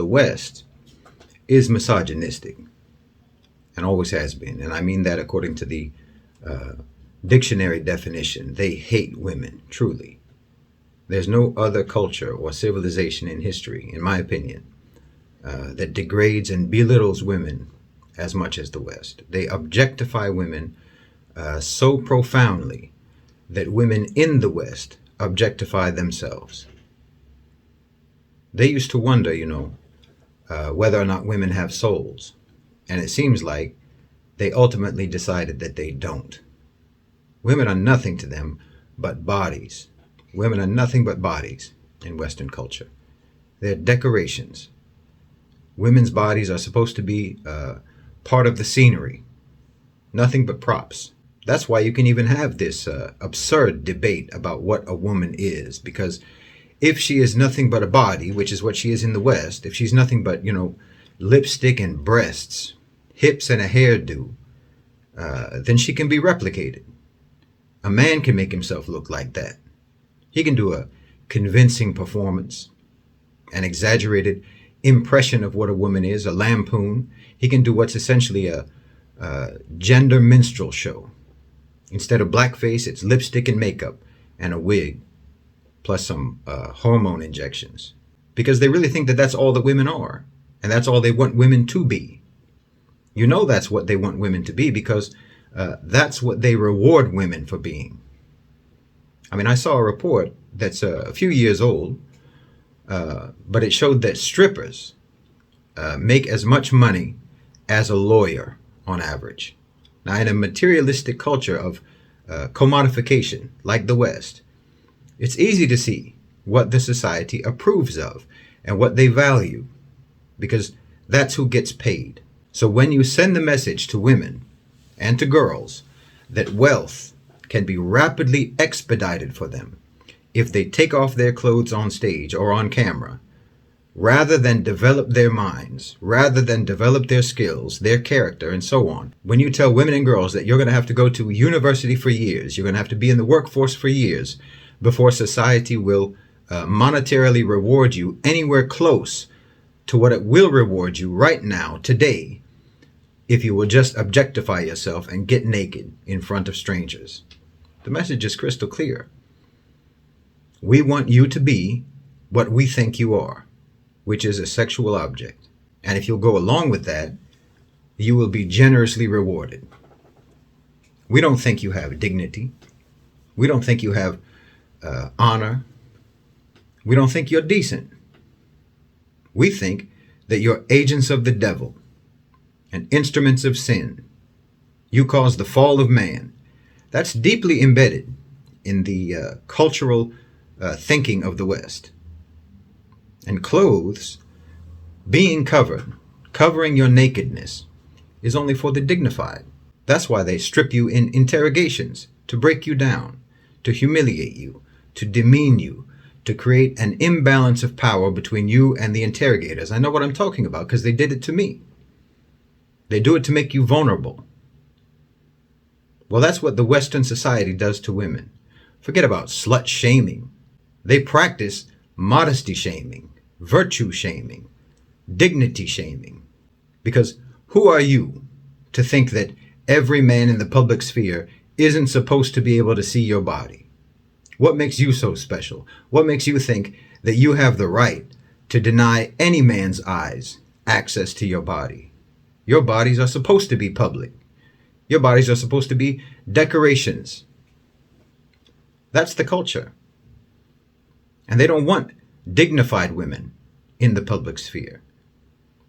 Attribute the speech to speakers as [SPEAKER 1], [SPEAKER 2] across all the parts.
[SPEAKER 1] the West is misogynistic and always has been. And I mean that according to the dictionary definition. They hate women, truly. There's no other culture or civilization in history, in my opinion, that degrades and belittles women as much as the West. They objectify women so profoundly that women in the West objectify themselves. They used to wonder, whether or not women have souls. And it seems like they ultimately decided that they don't. Women are nothing to them but bodies. Women are nothing but bodies in Western culture. They're decorations. Women's bodies are supposed to be part of the scenery, nothing but props. That's why you can even have this absurd debate about what a woman is, because if she is nothing but a body, which is what she is in the West, if she's nothing but, lipstick and breasts, hips and a hairdo, then she can be replicated. A man can make himself look like that. He can do a convincing performance, an exaggerated impression of what a woman is, a lampoon. He can do what's essentially a gender minstrel show. Instead of blackface, it's lipstick and makeup and a wig, plus some hormone injections. Because they really think that that's all that women are, and that's all they want women to be. That's what they want women to be, because that's what they reward women for being. I mean, I saw a report that's a few years old, but it showed that strippers make as much money as a lawyer on average. Now, in a materialistic culture of commodification like the West, it's easy to see what the society approves of and what they value, because that's who gets paid. So when you send the message to women and to girls that wealth can be rapidly expedited for them if they take off their clothes on stage or on camera, rather than develop their minds, rather than develop their skills, their character, and so on. When you tell women and girls that you're going to have to go to university for years, you're going to have to be in the workforce for years before society will monetarily reward you anywhere close to what it will reward you right now, today, if you will just objectify yourself and get naked in front of strangers. The message is crystal clear. We want you to be what we think you are, which is a sexual object. And if you'll go along with that, you will be generously rewarded. We don't think you have dignity. We don't think you have honor. We don't think you're decent. We think that you're agents of the devil and instruments of sin. You caused the fall of man. That's deeply embedded in the cultural thinking of the West. And clothes, being covered, covering your nakedness, is only for the dignified. That's why they strip you in interrogations, to break you down, to humiliate you, to demean you, to create an imbalance of power between you and the interrogators. I know what I'm talking about because they did it to me. They do it to make you vulnerable. Well, that's what the Western society does to women. Forget about slut shaming. They practice modesty shaming, virtue shaming, dignity shaming. Because who are you to think that every man in the public sphere isn't supposed to be able to see your body? What makes you so special? What makes you think that you have the right to deny any man's eyes access to your body? Your bodies are supposed to be public. Your bodies are supposed to be decorations. That's the culture. And they don't want dignified women in the public sphere.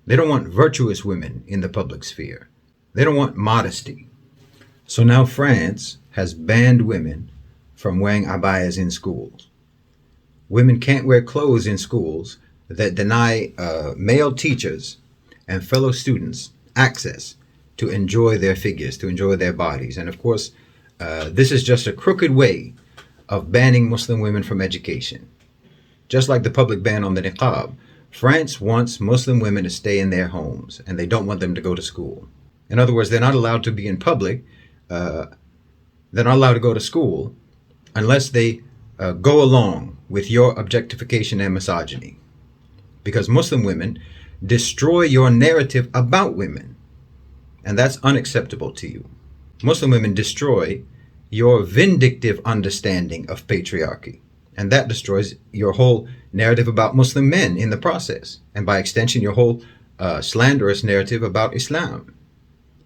[SPEAKER 1] They don't want virtuous women in the public sphere. They don't want modesty. So now France has banned women from wearing abayas in schools. Women can't wear clothes in schools that deny male teachers and fellow students access to enjoy their figures, to enjoy their bodies. And of course, this is just a crooked way of banning Muslim women from education. Just like the public ban on the niqab, France wants Muslim women to stay in their homes, and they don't want them to go to school. In other words, they're not allowed to be in public. They're not allowed to go to school unless they go along with your objectification and misogyny. because Muslim women destroy your narrative about women, and that's unacceptable to you. Muslim women destroy your vindictive understanding of patriarchy, and that destroys your whole narrative about Muslim men in the process, and by extension, your whole slanderous narrative about Islam.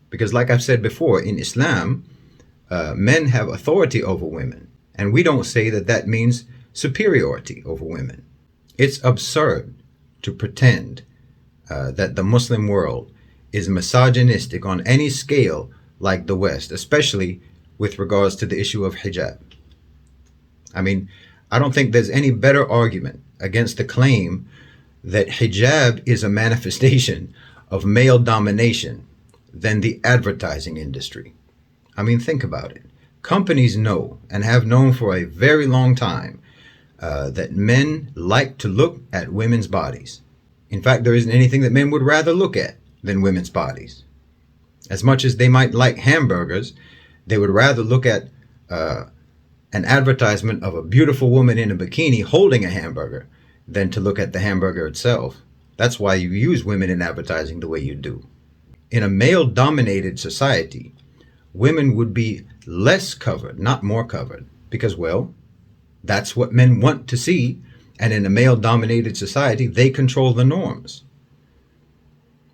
[SPEAKER 1] Because, like I've said before, in Islam, men have authority over women, and we don't say that that means superiority over women. It's absurd to pretend that the Muslim world is misogynistic on any scale like the West, especially with regards to the issue of hijab. I mean, I don't think there's any better argument against the claim that hijab is a manifestation of male domination than the advertising industry. I mean, think about it. Companies know and have known for a very long time that men like to look at women's bodies. In fact, there isn't anything that men would rather look at than women's bodies. As much as they might like hamburgers, they would rather look at an advertisement of a beautiful woman in a bikini holding a hamburger than to look at the hamburger itself. That's why you use women in advertising the way you do. In a male-dominated society, women would be less covered, not more covered, because, well, that's what men want to see, and in a male-dominated society, they control the norms.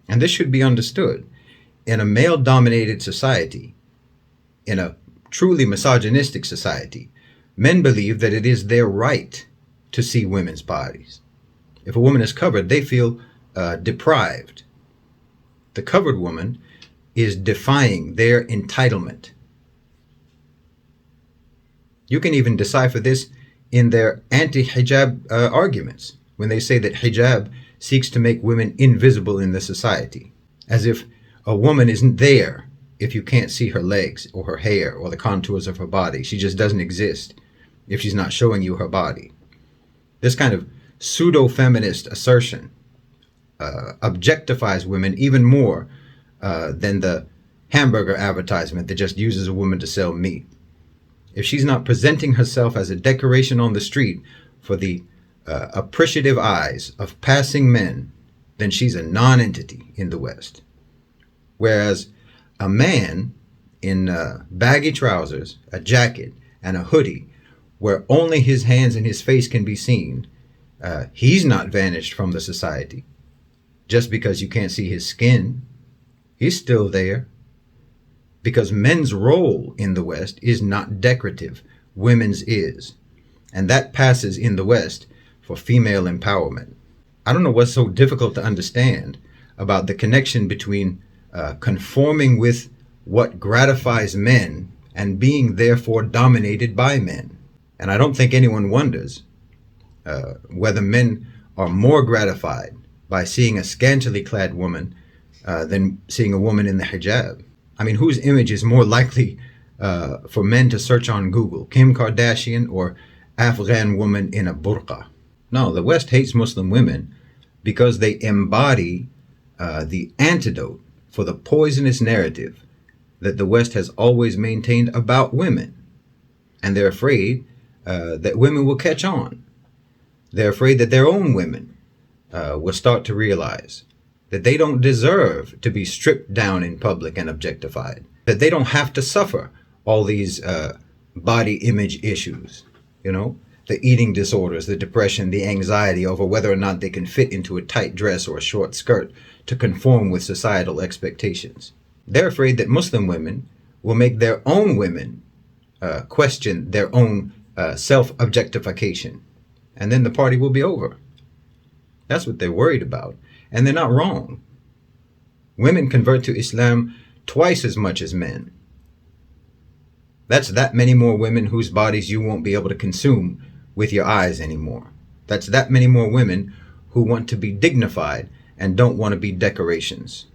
[SPEAKER 1] And this should be understood. In a male-dominated society, in a truly misogynistic society, men believe that it is their right to see women's bodies. If a woman is covered, they feel deprived. The covered woman is defying their entitlement. You can even decipher this in their anti-hijab arguments, when they say that hijab seeks to make women invisible in the society, as if a woman isn't there if you can't see her legs or her hair or the contours of her body. She just doesn't exist if she's not showing you her body. This kind of pseudo-feminist assertion objectifies women even more than the hamburger advertisement that just uses a woman to sell meat. If she's not presenting herself as a decoration on the street for the appreciative eyes of passing men, then she's a non-entity in the West. Whereas a man in baggy trousers, a jacket, and a hoodie, where only his hands and his face can be seen, he's not vanished from the society. Just because you can't see his skin, he's still there. Because men's role in the West is not decorative, women's is. And that passes in the West for female empowerment. I don't know what's so difficult to understand about the connection between conforming with what gratifies men and being therefore dominated by men. And I don't think anyone wonders whether men are more gratified by seeing a scantily clad woman than seeing a woman in the hijab. I mean, whose image is more likely for men to search on Google, Kim Kardashian or Afghan woman in a burqa? No, the West hates Muslim women because they embody the antidote for the poisonous narrative that the West has always maintained about women. And they're afraid that women will catch on. They're afraid that their own women will start to realize that they don't deserve to be stripped down in public and objectified, that they don't have to suffer all these body image issues, the eating disorders, the depression, the anxiety over whether or not they can fit into a tight dress or a short skirt to conform with societal expectations. They're afraid that Muslim women will make their own women question their own self-objectification, and then the party will be over. That's what they're worried about. And they're not wrong. Women convert to Islam twice as much as men. That's that many more women whose bodies you won't be able to consume with your eyes anymore. That's that many more women who want to be dignified and don't want to be decorations.